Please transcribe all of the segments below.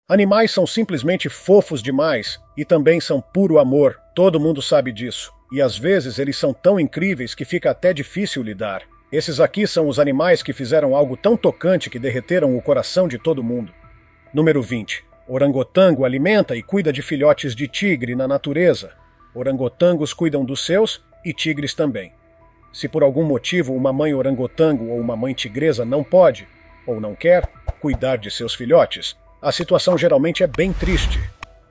Animais são simplesmente fofos demais e também são puro amor, todo mundo sabe disso. E às vezes eles são tão incríveis que fica até difícil lidar. Esses aqui são os animais que fizeram algo tão tocante que derreteram o coração de todo mundo. Número 20. Orangotango alimenta e cuida de filhotes de tigre na natureza. Orangotangos cuidam dos seus e tigres também. Se por algum motivo uma mãe orangotango ou uma mãe tigresa não pode, ou não quer, cuidar de seus filhotes, a situação geralmente é bem triste.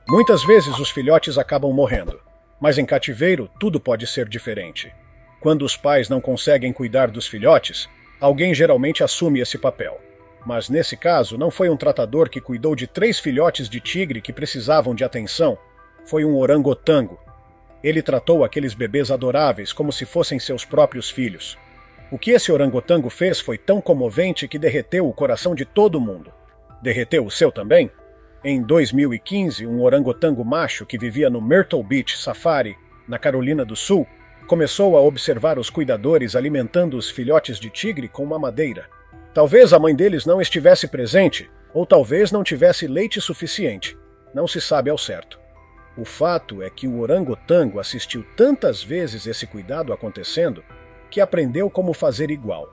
Muitas vezes os filhotes acabam morrendo, mas em cativeiro tudo pode ser diferente. Quando os pais não conseguem cuidar dos filhotes, alguém geralmente assume esse papel. Mas nesse caso não foi um tratador que cuidou de 3 filhotes de tigre que precisavam de atenção, foi um orangotango. Ele tratou aqueles bebês adoráveis como se fossem seus próprios filhos. O que esse orangotango fez foi tão comovente que derreteu o coração de todo mundo. Derreteu o seu também? Em 2015, um orangotango macho que vivia no Myrtle Beach Safari, na Carolina do Sul, começou a observar os cuidadores alimentando os filhotes de tigre com mamadeira. Talvez a mãe deles não estivesse presente, ou talvez não tivesse leite suficiente. Não se sabe ao certo. O fato é que o orangotango assistiu tantas vezes esse cuidado acontecendo que aprendeu como fazer igual.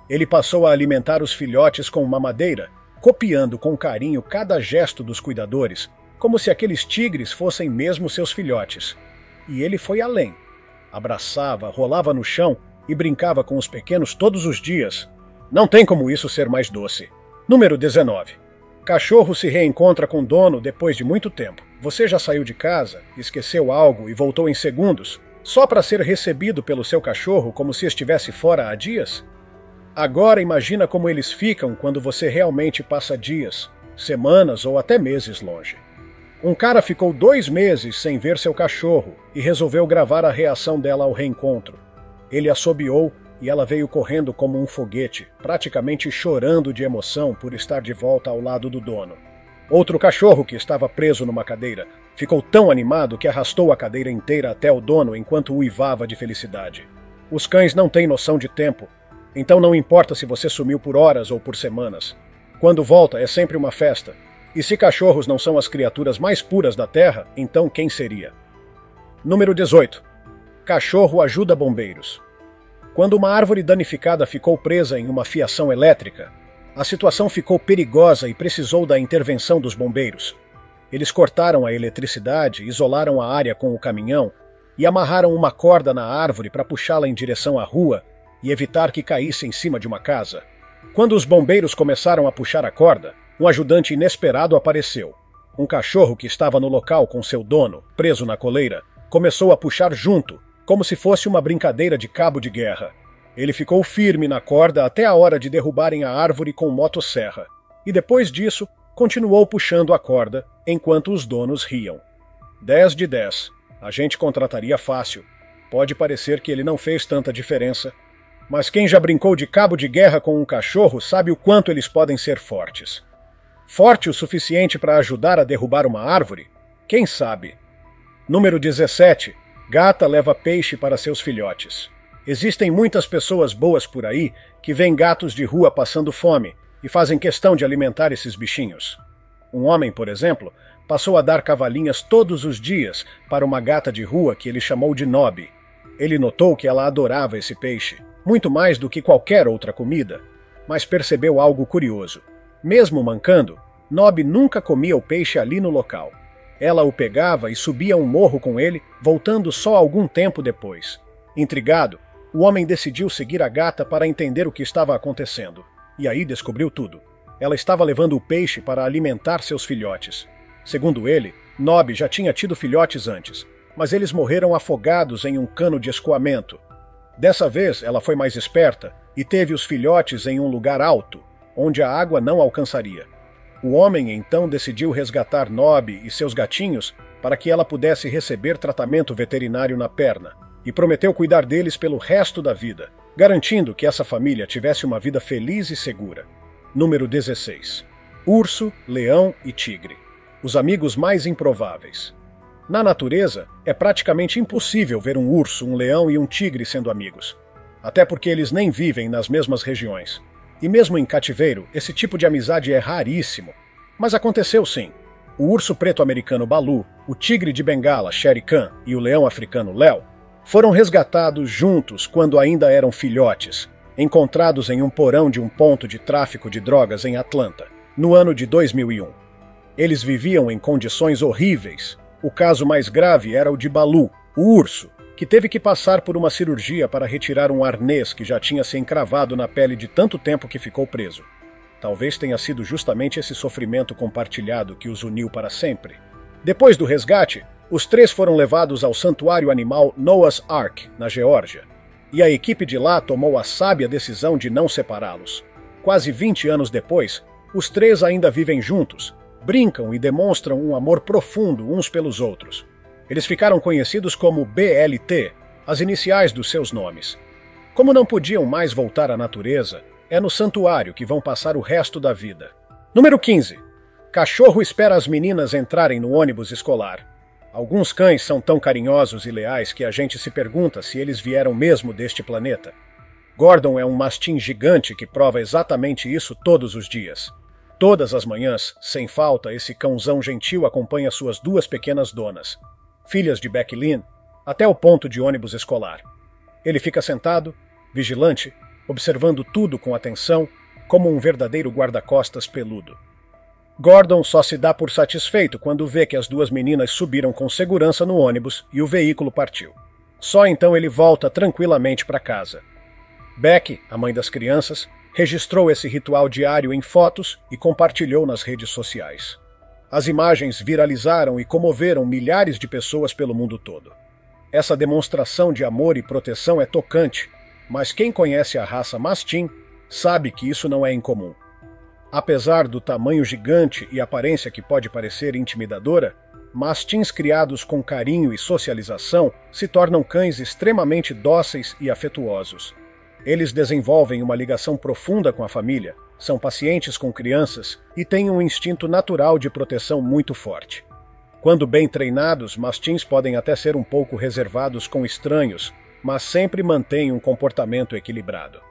Ele passou a alimentar os filhotes com mamadeira, copiando com carinho cada gesto dos cuidadores, como se aqueles tigres fossem mesmo seus filhotes. E ele foi além. Abraçava, rolava no chão e brincava com os pequenos todos os dias. Não tem como isso ser mais doce. Número 19. Cachorro se reencontra com dono depois de muito tempo. Você já saiu de casa, esqueceu algo e voltou em segundos, só para ser recebido pelo seu cachorro como se estivesse fora há dias? Agora imagina como eles ficam quando você realmente passa dias, semanas ou até meses longe. Um cara ficou 2 meses sem ver seu cachorro e resolveu gravar a reação dela ao reencontro. Ele assobiou e ela veio correndo como um foguete, praticamente chorando de emoção por estar de volta ao lado do dono. Outro cachorro, que estava preso numa cadeira, ficou tão animado que arrastou a cadeira inteira até o dono enquanto uivava de felicidade. Os cães não têm noção de tempo, então não importa se você sumiu por horas ou por semanas. Quando volta é sempre uma festa. E se cachorros não são as criaturas mais puras da Terra, então quem seria? Número 18. Cachorro ajuda bombeiros. Quando uma árvore danificada ficou presa em uma fiação elétrica, a situação ficou perigosa e precisou da intervenção dos bombeiros. Eles cortaram a eletricidade, isolaram a área com o caminhão e amarraram uma corda na árvore para puxá-la em direção à rua e evitar que caísse em cima de uma casa. Quando os bombeiros começaram a puxar a corda, um ajudante inesperado apareceu. Um cachorro que estava no local com seu dono, preso na coleira, começou a puxar junto, como se fosse uma brincadeira de cabo de guerra. Ele ficou firme na corda até a hora de derrubarem a árvore com motosserra, e depois disso, continuou puxando a corda, enquanto os donos riam. 10 de 10. A gente contrataria fácil. Pode parecer que ele não fez tanta diferença, mas quem já brincou de cabo de guerra com um cachorro sabe o quanto eles podem ser fortes. Forte o suficiente para ajudar a derrubar uma árvore? Quem sabe? Número 17. Gata leva peixe para seus filhotes. Existem muitas pessoas boas por aí que veem gatos de rua passando fome e fazem questão de alimentar esses bichinhos. Um homem, por exemplo, passou a dar cavalinhas todos os dias para uma gata de rua que ele chamou de Nobby. Ele notou que ela adorava esse peixe, muito mais do que qualquer outra comida, mas percebeu algo curioso. Mesmo mancando, Nobby nunca comia o peixe ali no local. Ela o pegava e subia um morro com ele, voltando só algum tempo depois. Intrigado, o homem decidiu seguir a gata para entender o que estava acontecendo. E aí descobriu tudo. Ela estava levando o peixe para alimentar seus filhotes. Segundo ele, Nobby já tinha tido filhotes antes, mas eles morreram afogados em um cano de escoamento. Dessa vez, ela foi mais esperta e teve os filhotes em um lugar alto, onde a água não alcançaria. O homem então decidiu resgatar Nobby e seus gatinhos para que ela pudesse receber tratamento veterinário na perna, e prometeu cuidar deles pelo resto da vida, garantindo que essa família tivesse uma vida feliz e segura. Número 16. Urso, leão e tigre. Os amigos mais improváveis. Na natureza, é praticamente impossível ver um urso, um leão e um tigre sendo amigos. Até porque eles nem vivem nas mesmas regiões. E mesmo em cativeiro, esse tipo de amizade é raríssimo. Mas aconteceu sim. O urso preto americano Balu, o tigre de Bengala Shere Khan e o leão africano Léo foram resgatados juntos quando ainda eram filhotes, encontrados em um porão de um ponto de tráfico de drogas em Atlanta, no ano de 2001. Eles viviam em condições horríveis. O caso mais grave era o de Balu, o urso, que teve que passar por uma cirurgia para retirar um arnês que já tinha se encravado na pele de tanto tempo que ficou preso. Talvez tenha sido justamente esse sofrimento compartilhado que os uniu para sempre. Depois do resgate, os três foram levados ao santuário animal Noah's Ark, na Geórgia, e a equipe de lá tomou a sábia decisão de não separá-los. Quase 20 anos depois, os três ainda vivem juntos, brincam e demonstram um amor profundo uns pelos outros. Eles ficaram conhecidos como BLT, as iniciais dos seus nomes. Como não podiam mais voltar à natureza, é no santuário que vão passar o resto da vida. Número 15. Cachorro espera as meninas entrarem no ônibus escolar. Alguns cães são tão carinhosos e leais que a gente se pergunta se eles vieram mesmo deste planeta. Gordon é um mastim gigante que prova exatamente isso todos os dias. Todas as manhãs, sem falta, esse cãozão gentil acompanha suas duas pequenas donas, filhas de Becky Lynn, até o ponto de ônibus escolar. Ele fica sentado, vigilante, observando tudo com atenção, como um verdadeiro guarda-costas peludo. Gordon só se dá por satisfeito quando vê que as duas meninas subiram com segurança no ônibus e o veículo partiu. Só então ele volta tranquilamente para casa. Becky, a mãe das crianças, registrou esse ritual diário em fotos e compartilhou nas redes sociais. As imagens viralizaram e comoveram milhares de pessoas pelo mundo todo. Essa demonstração de amor e proteção é tocante, mas quem conhece a raça mastim sabe que isso não é incomum. Apesar do tamanho gigante e aparência que pode parecer intimidadora, mastins criados com carinho e socialização se tornam cães extremamente dóceis e afetuosos. Eles desenvolvem uma ligação profunda com a família, são pacientes com crianças e têm um instinto natural de proteção muito forte. Quando bem treinados, mastins podem até ser um pouco reservados com estranhos, mas sempre mantêm um comportamento equilibrado.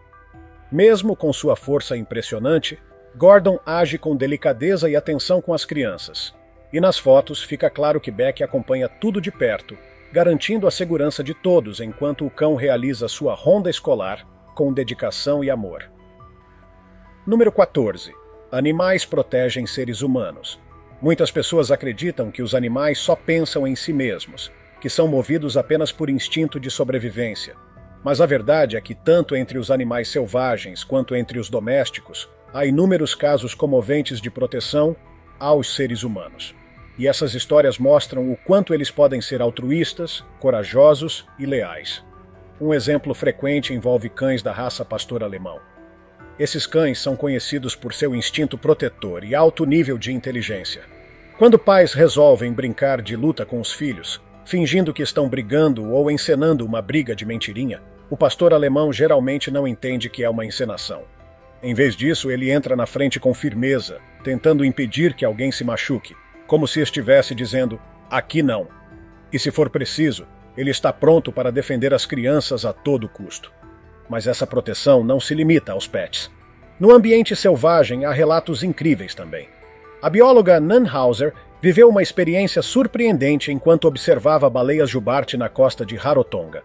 Mesmo com sua força impressionante, Gordon age com delicadeza e atenção com as crianças. E nas fotos fica claro que Becky acompanha tudo de perto, garantindo a segurança de todos enquanto o cão realiza sua ronda escolar com dedicação e amor. Número 14. Animais protegem seres humanos. Muitas pessoas acreditam que os animais só pensam em si mesmos, que são movidos apenas por instinto de sobrevivência. Mas a verdade é que tanto entre os animais selvagens quanto entre os domésticos, há inúmeros casos comoventes de proteção aos seres humanos. E essas histórias mostram o quanto eles podem ser altruístas, corajosos e leais. Um exemplo frequente envolve cães da raça pastor alemão. Esses cães são conhecidos por seu instinto protetor e alto nível de inteligência. Quando pais resolvem brincar de luta com os filhos, fingindo que estão brigando ou encenando uma briga de mentirinha, o pastor alemão geralmente não entende que é uma encenação. Em vez disso, ele entra na frente com firmeza, tentando impedir que alguém se machuque, como se estivesse dizendo, aqui não. E se for preciso, ele está pronto para defender as crianças a todo custo. Mas essa proteção não se limita aos pets. No ambiente selvagem há relatos incríveis também. A bióloga Nan Hauser viveu uma experiência surpreendente enquanto observava baleias jubarte na costa de Rarotonga.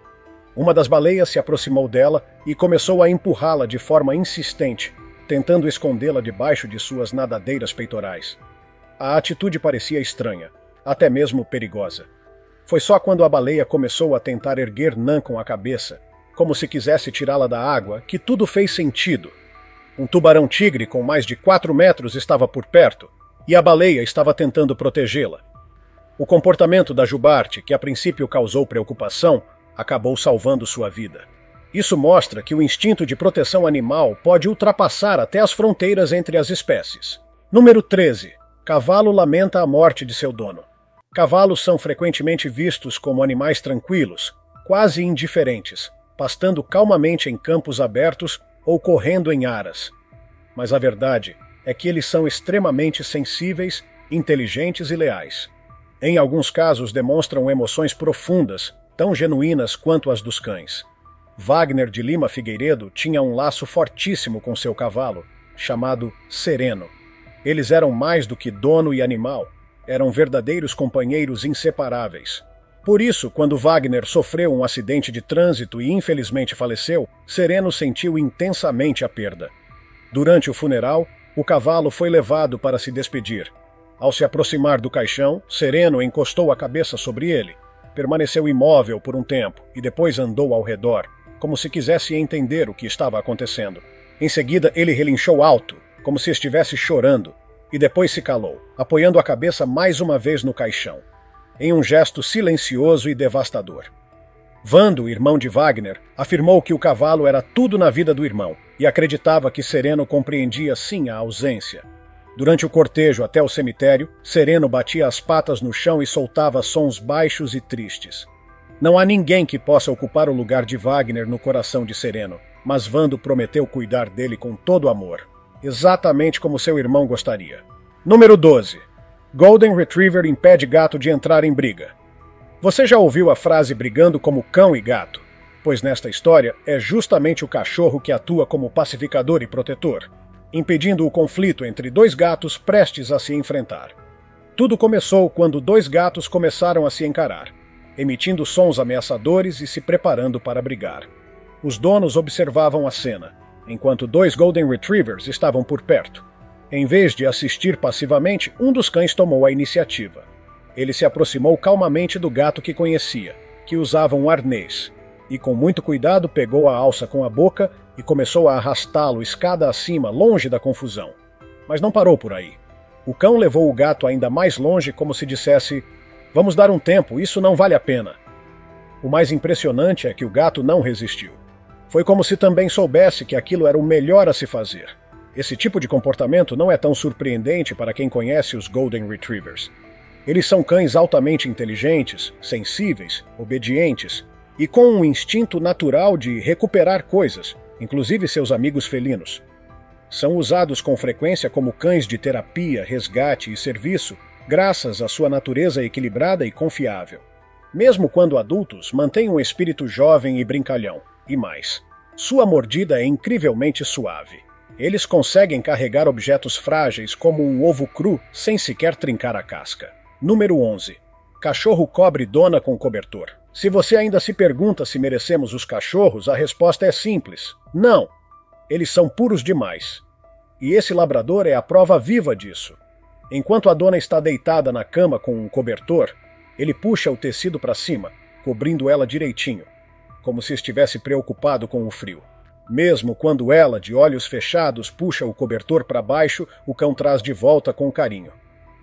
Uma das baleias se aproximou dela e começou a empurrá-la de forma insistente, tentando escondê-la debaixo de suas nadadeiras peitorais. A atitude parecia estranha, até mesmo perigosa. Foi só quando a baleia começou a tentar erguer Nan com a cabeça, como se quisesse tirá-la da água, que tudo fez sentido. Um tubarão-tigre com mais de 4 metros estava por perto, e a baleia estava tentando protegê-la. O comportamento da jubarte, que a princípio causou preocupação, acabou salvando sua vida. Isso mostra que o instinto de proteção animal pode ultrapassar até as fronteiras entre as espécies. Número 13. Cavalo lamenta a morte de seu dono. Cavalos são frequentemente vistos como animais tranquilos, quase indiferentes, pastando calmamente em campos abertos ou correndo em aras. Mas a verdade é que eles são extremamente sensíveis, inteligentes e leais. Em alguns casos demonstram emoções profundas, tão genuínas quanto as dos cães. Wagner de Lima Figueiredo tinha um laço fortíssimo com seu cavalo, chamado Sereno. Eles eram mais do que dono e animal, eram verdadeiros companheiros inseparáveis. Por isso, quando Wagner sofreu um acidente de trânsito e infelizmente faleceu, Sereno sentiu intensamente a perda. Durante o funeral, o cavalo foi levado para se despedir. Ao se aproximar do caixão, Sereno encostou a cabeça sobre ele, permaneceu imóvel por um tempo e depois andou ao redor, como se quisesse entender o que estava acontecendo. Em seguida, ele relinchou alto, como se estivesse chorando, e depois se calou, apoiando a cabeça mais uma vez no caixão, em um gesto silencioso e devastador. Vando, irmão de Wagner, afirmou que o cavalo era tudo na vida do irmão e acreditava que Sereno compreendia sim a ausência. Durante o cortejo até o cemitério, Sereno batia as patas no chão e soltava sons baixos e tristes. Não há ninguém que possa ocupar o lugar de Wagner no coração de Sereno, mas Vando prometeu cuidar dele com todo amor, exatamente como seu irmão gostaria. Número 12. Golden Retriever impede gato de entrar em briga. Você já ouviu a frase brigando como cão e gato? Pois nesta história é justamente o cachorro que atua como pacificador e protetor, impedindo o conflito entre dois gatos prestes a se enfrentar. Tudo começou quando dois gatos começaram a se encarar, emitindo sons ameaçadores e se preparando para brigar. Os donos observavam a cena, enquanto dois Golden Retrievers estavam por perto. Em vez de assistir passivamente, um dos cães tomou a iniciativa. Ele se aproximou calmamente do gato que conhecia, que usava um arnês, e com muito cuidado pegou a alça com a boca e começou a arrastá-lo escada acima, longe da confusão. Mas não parou por aí. O cão levou o gato ainda mais longe, como se dissesse: "Vamos dar um tempo, isso não vale a pena." O mais impressionante é que o gato não resistiu. Foi como se também soubesse que aquilo era o melhor a se fazer. Esse tipo de comportamento não é tão surpreendente para quem conhece os Golden Retrievers. Eles são cães altamente inteligentes, sensíveis, obedientes e com um instinto natural de recuperar coisas, inclusive seus amigos felinos. São usados com frequência como cães de terapia, resgate e serviço, graças à sua natureza equilibrada e confiável. Mesmo quando adultos, mantêm um espírito jovem e brincalhão, e mais. Sua mordida é incrivelmente suave. Eles conseguem carregar objetos frágeis como um ovo cru sem sequer trincar a casca. Número 11. Cachorro cobre dona com cobertor. Se você ainda se pergunta se merecemos os cachorros, a resposta é simples: não. Eles são puros demais. E esse labrador é a prova viva disso. Enquanto a dona está deitada na cama com um cobertor, ele puxa o tecido para cima, cobrindo ela direitinho, como se estivesse preocupado com o frio. Mesmo quando ela, de olhos fechados, puxa o cobertor para baixo, o cão traz de volta com carinho.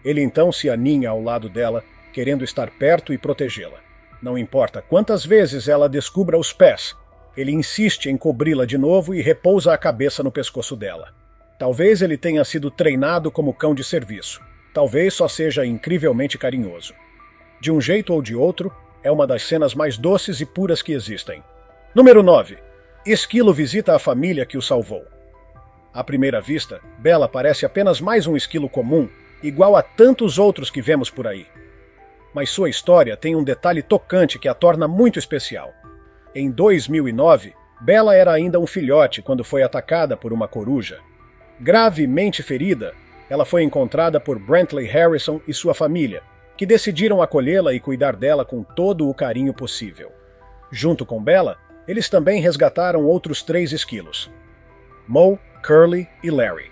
Ele então se aninha ao lado dela, querendo estar perto e protegê-la. Não importa quantas vezes ela descubra os pés, ele insiste em cobri-la de novo e repousa a cabeça no pescoço dela. Talvez ele tenha sido treinado como cão de serviço. Talvez só seja incrivelmente carinhoso. De um jeito ou de outro, é uma das cenas mais doces e puras que existem. Número 9. Esquilo visita a família que o salvou. À primeira vista, Bella parece apenas mais um esquilo comum, igual a tantos outros que vemos por aí. Mas sua história tem um detalhe tocante que a torna muito especial. Em 2009, Bella era ainda um filhote quando foi atacada por uma coruja. Gravemente ferida, ela foi encontrada por Brantley Harrison e sua família, que decidiram acolhê-la e cuidar dela com todo o carinho possível. Junto com Bella, eles também resgataram outros 3 esquilos: Moe, Curly e Larry.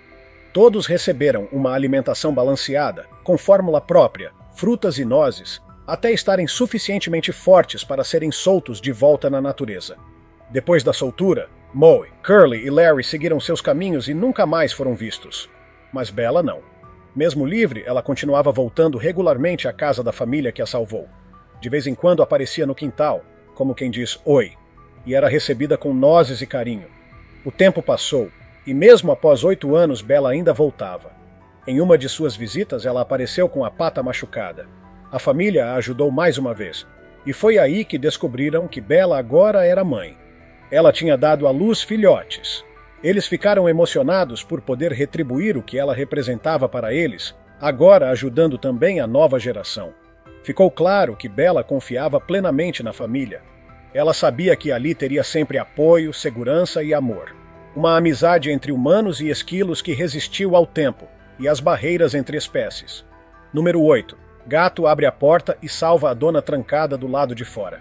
Todos receberam uma alimentação balanceada, com fórmula própria, frutas e nozes, até estarem suficientemente fortes para serem soltos de volta na natureza. Depois da soltura, Moe, Curly e Larry seguiram seus caminhos e nunca mais foram vistos. Mas Bella não. Mesmo livre, ela continuava voltando regularmente à casa da família que a salvou. De vez em quando aparecia no quintal, como quem diz oi, e era recebida com nozes e carinho. O tempo passou, e mesmo após 8 anos, Bella ainda voltava. Em uma de suas visitas, ela apareceu com a pata machucada. A família a ajudou mais uma vez, e foi aí que descobriram que Bella agora era mãe. Ela tinha dado à luz filhotes. Eles ficaram emocionados por poder retribuir o que ela representava para eles, agora ajudando também a nova geração. Ficou claro que Bella confiava plenamente na família. Ela sabia que ali teria sempre apoio, segurança e amor. Uma amizade entre humanos e esquilos que resistiu ao tempo, e as barreiras entre espécies. Número 8. Gato abre a porta e salva a dona trancada do lado de fora.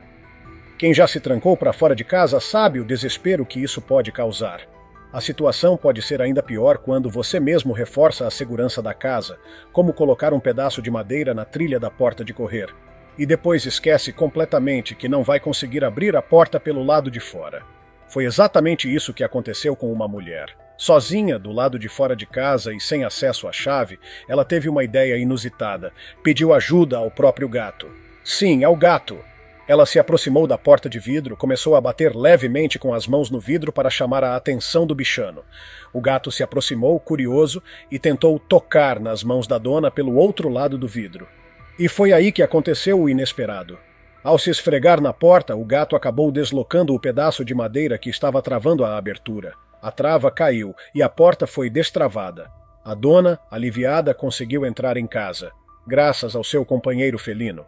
Quem já se trancou para fora de casa sabe o desespero que isso pode causar. A situação pode ser ainda pior quando você mesmo reforça a segurança da casa, como colocar um pedaço de madeira na trilha da porta de correr, e depois esquece completamente que não vai conseguir abrir a porta pelo lado de fora. Foi exatamente isso que aconteceu com uma mulher. Sozinha, do lado de fora de casa e sem acesso à chave, ela teve uma ideia inusitada. Pediu ajuda ao próprio gato. Sim, ao gato! Ela se aproximou da porta de vidro, começou a bater levemente com as mãos no vidro para chamar a atenção do bichano. O gato se aproximou, curioso, e tentou tocar nas mãos da dona pelo outro lado do vidro. E foi aí que aconteceu o inesperado. Ao se esfregar na porta, o gato acabou deslocando o pedaço de madeira que estava travando a abertura. A trava caiu e a porta foi destravada. A dona, aliviada, conseguiu entrar em casa, graças ao seu companheiro felino.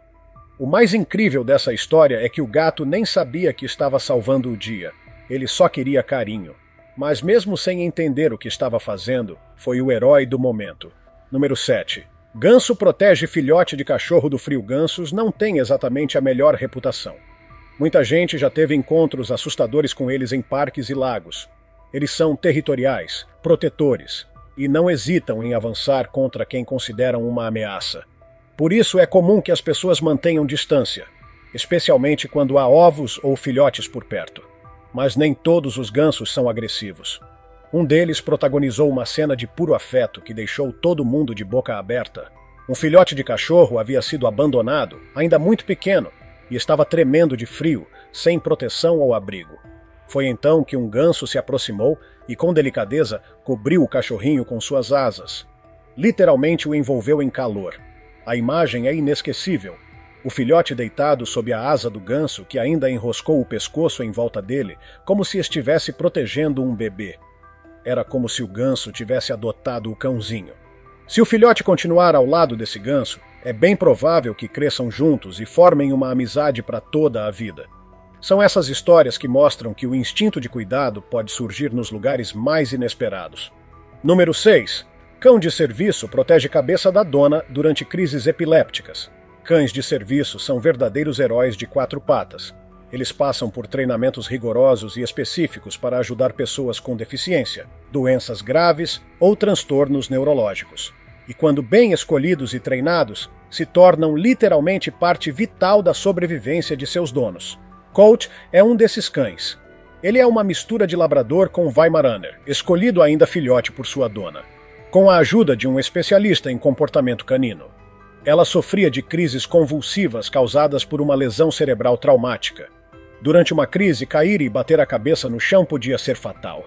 O mais incrível dessa história é que o gato nem sabia que estava salvando o dia. Ele só queria carinho. Mas mesmo sem entender o que estava fazendo, foi o herói do momento. Número 7. Ganso protege filhote de cachorro do Frio Gansos não tem exatamente a melhor reputação. Muita gente já teve encontros assustadores com eles em parques e lagos. Eles são territoriais, protetores, e não hesitam em avançar contra quem consideram uma ameaça. Por isso é comum que as pessoas mantenham distância, especialmente quando há ovos ou filhotes por perto. Mas nem todos os gansos são agressivos. Um deles protagonizou uma cena de puro afeto que deixou todo mundo de boca aberta. Um filhote de cachorro havia sido abandonado, ainda muito pequeno, e estava tremendo de frio, sem proteção ou abrigo. Foi então que um ganso se aproximou e, com delicadeza, cobriu o cachorrinho com suas asas. Literalmente o envolveu em calor. A imagem é inesquecível. O filhote deitado sob a asa do ganso, que ainda enroscou o pescoço em volta dele, como se estivesse protegendo um bebê. Era como se o ganso tivesse adotado o cãozinho. Se o filhote continuar ao lado desse ganso, é bem provável que cresçam juntos e formem uma amizade para toda a vida. São essas histórias que mostram que o instinto de cuidado pode surgir nos lugares mais inesperados. Número 6. Cão de serviço protege a cabeça da dona durante crises epilépticas. Cães de serviço são verdadeiros heróis de 4 patas. Eles passam por treinamentos rigorosos e específicos para ajudar pessoas com deficiência, doenças graves ou transtornos neurológicos. E quando bem escolhidos e treinados, se tornam literalmente parte vital da sobrevivência de seus donos. Colt é um desses cães. Ele é uma mistura de labrador com Weimaraner, escolhido ainda filhote por sua dona, com a ajuda de um especialista em comportamento canino. Ela sofria de crises convulsivas causadas por uma lesão cerebral traumática. Durante uma crise, cair e bater a cabeça no chão podia ser fatal.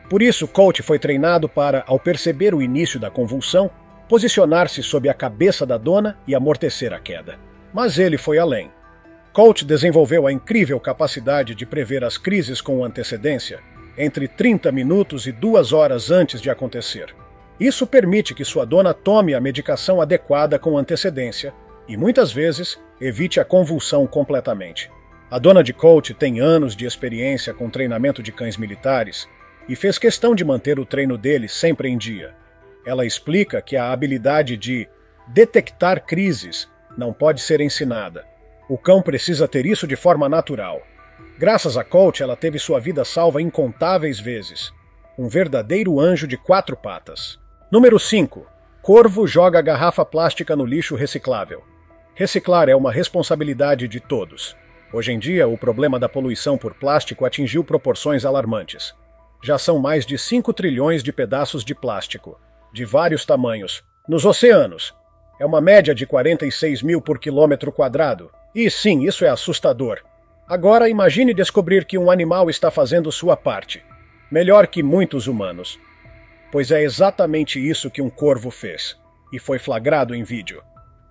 Por isso, Colt foi treinado para, ao perceber o início da convulsão, posicionar-se sob a cabeça da dona e amortecer a queda. Mas ele foi além. Colt desenvolveu a incrível capacidade de prever as crises com antecedência, entre 30 minutos e 2 horas antes de acontecer. Isso permite que sua dona tome a medicação adequada com antecedência e, muitas vezes, evite a convulsão completamente. A dona de Colt tem anos de experiência com treinamento de cães militares e fez questão de manter o treino dele sempre em dia. Ela explica que a habilidade de detectar crises não pode ser ensinada. O cão precisa ter isso de forma natural. Graças a Colt, ela teve sua vida salva incontáveis vezes. Um verdadeiro anjo de 4 patas. Número 5. Corvo joga garrafa plástica no lixo reciclável. Reciclar é uma responsabilidade de todos. Hoje em dia, o problema da poluição por plástico atingiu proporções alarmantes. Já são mais de 5 trilhões de pedaços de plástico, de vários tamanhos, nos oceanos. É uma média de 46 mil por quilômetro quadrado. E sim, isso é assustador. Agora imagine descobrir que um animal está fazendo sua parte. Melhor que muitos humanos. Pois é exatamente isso que um corvo fez, e foi flagrado em vídeo.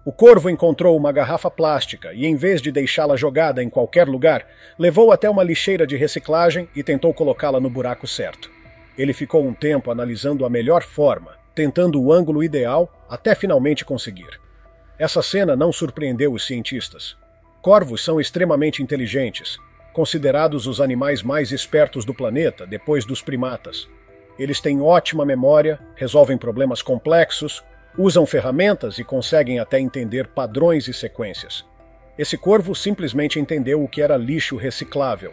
O corvo encontrou uma garrafa plástica e, em vez de deixá-la jogada em qualquer lugar, levou até uma lixeira de reciclagem e tentou colocá-la no buraco certo. Ele ficou um tempo analisando a melhor forma, tentando o ângulo ideal, até finalmente conseguir. Essa cena não surpreendeu os cientistas. Corvos são extremamente inteligentes, considerados os animais mais espertos do planeta depois dos primatas. Eles têm ótima memória, resolvem problemas complexos, usam ferramentas e conseguem até entender padrões e sequências. Esse corvo simplesmente entendeu o que era lixo reciclável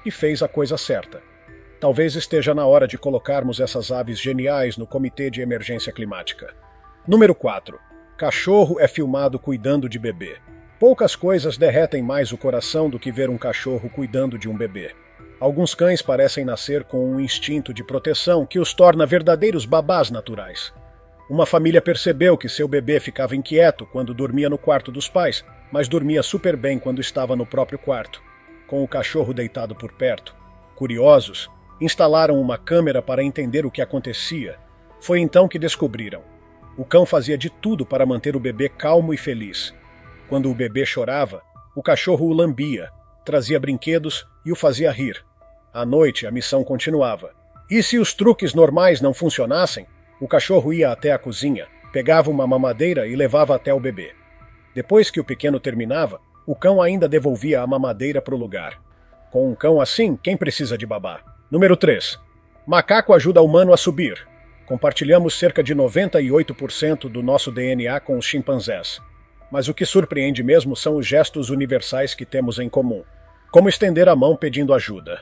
e fez a coisa certa. Talvez esteja na hora de colocarmos essas aves geniais no Comitê de Emergência Climática. Número 4. Cachorro é filmado cuidando de bebê. Poucas coisas derretem mais o coração do que ver um cachorro cuidando de um bebê. Alguns cães parecem nascer com um instinto de proteção que os torna verdadeiros babás naturais. Uma família percebeu que seu bebê ficava inquieto quando dormia no quarto dos pais, mas dormia super bem quando estava no próprio quarto, com o cachorro deitado por perto. Curiosos, instalaram uma câmera para entender o que acontecia. Foi então que descobriram. O cão fazia de tudo para manter o bebê calmo e feliz. Quando o bebê chorava, o cachorro o lambia, trazia brinquedos e o fazia rir. À noite, a missão continuava. E se os truques normais não funcionassem, o cachorro ia até a cozinha, pegava uma mamadeira e levava até o bebê. Depois que o pequeno terminava, o cão ainda devolvia a mamadeira para o lugar. Com um cão assim, quem precisa de babá? Número 3. Macaco ajuda humano a subir. Compartilhamos cerca de 98% do nosso DNA com os chimpanzés. Mas o que surpreende mesmo são os gestos universais que temos em comum. Como estender a mão pedindo ajuda.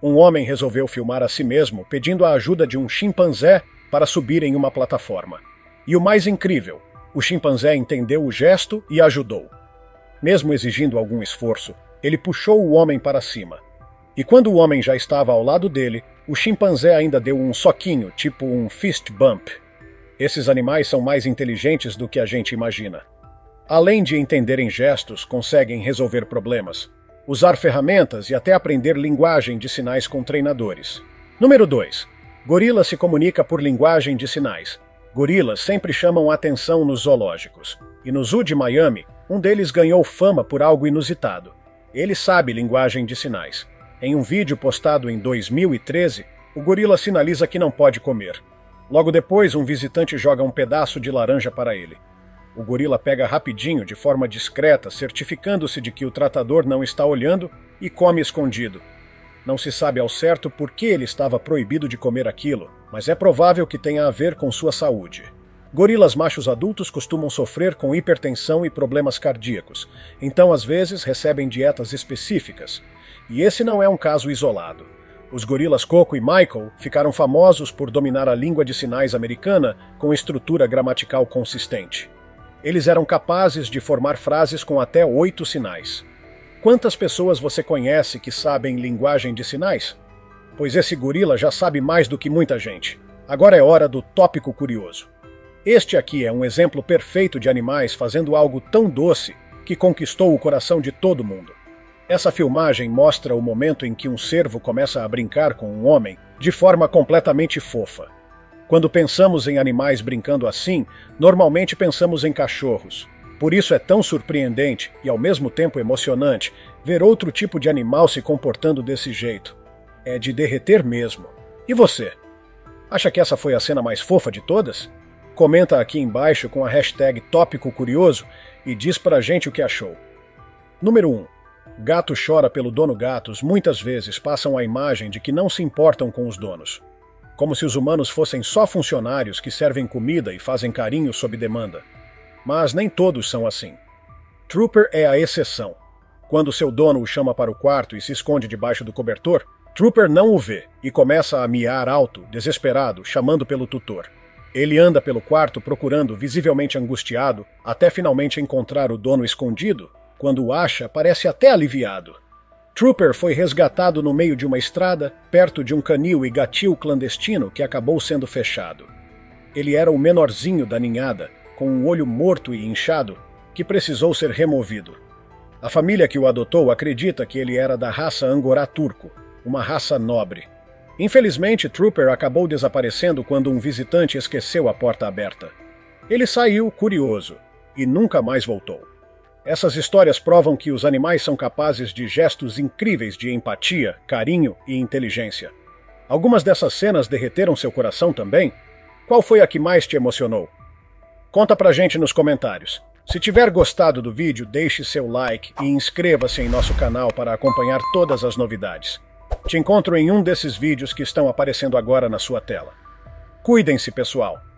Um homem resolveu filmar a si mesmo pedindo a ajuda de um chimpanzé para subir em uma plataforma. E o mais incrível, o chimpanzé entendeu o gesto e ajudou. Mesmo exigindo algum esforço, ele puxou o homem para cima. E quando o homem já estava ao lado dele, o chimpanzé ainda deu um soquinho, tipo um fist bump. Esses animais são mais inteligentes do que a gente imagina. Além de entenderem gestos, conseguem resolver problemas, usar ferramentas e até aprender linguagem de sinais com treinadores. Número 2. Gorila se comunica por linguagem de sinais. Gorilas sempre chamam atenção nos zoológicos. E no Zoo de Miami, um deles ganhou fama por algo inusitado. Ele sabe linguagem de sinais. Em um vídeo postado em 2013, o gorila sinaliza que não pode comer. Logo depois, um visitante joga um pedaço de laranja para ele. O gorila pega rapidinho, de forma discreta, certificando-se de que o tratador não está olhando, e come escondido. Não se sabe ao certo por que ele estava proibido de comer aquilo, mas é provável que tenha a ver com sua saúde. Gorilas machos adultos costumam sofrer com hipertensão e problemas cardíacos, então às vezes recebem dietas específicas. E esse não é um caso isolado. Os gorilas Coco e Michael ficaram famosos por dominar a língua de sinais americana com estrutura gramatical consistente. Eles eram capazes de formar frases com até 8 sinais. Quantas pessoas você conhece que sabem linguagem de sinais? Pois esse gorila já sabe mais do que muita gente. Agora é hora do tópico curioso. Este aqui é um exemplo perfeito de animais fazendo algo tão doce que conquistou o coração de todo mundo. Essa filmagem mostra o momento em que um cervo começa a brincar com um homem de forma completamente fofa. Quando pensamos em animais brincando assim, normalmente pensamos em cachorros. Por isso é tão surpreendente e ao mesmo tempo emocionante ver outro tipo de animal se comportando desse jeito. É de derreter mesmo. E você? Acha que essa foi a cena mais fofa de todas? Comenta aqui embaixo com a hashtag Tópico Curioso e diz pra gente o que achou. Número 1. Gato chora pelo dono. Gatos muitas vezes passam a imagem de que não se importam com os donos. Como se os humanos fossem só funcionários que servem comida e fazem carinho sob demanda. Mas nem todos são assim. Trooper é a exceção. Quando seu dono o chama para o quarto e se esconde debaixo do cobertor, Trooper não o vê e começa a miar alto, desesperado, chamando pelo tutor. Ele anda pelo quarto procurando, visivelmente angustiado, até finalmente encontrar o dono escondido. Quando o acha, parece até aliviado. Trooper foi resgatado no meio de uma estrada, perto de um canil e gatil clandestino que acabou sendo fechado. Ele era o menorzinho da ninhada, com um olho morto e inchado, que precisou ser removido. A família que o adotou acredita que ele era da raça Angorá turco, uma raça nobre. Infelizmente, Trooper acabou desaparecendo quando um visitante esqueceu a porta aberta. Ele saiu curioso e nunca mais voltou. Essas histórias provam que os animais são capazes de gestos incríveis de empatia, carinho e inteligência. Algumas dessas cenas derreteram seu coração também? Qual foi a que mais te emocionou? Conta pra gente nos comentários. Se tiver gostado do vídeo, deixe seu like e inscreva-se em nosso canal para acompanhar todas as novidades. Te encontro em um desses vídeos que estão aparecendo agora na sua tela. Cuidem-se, pessoal!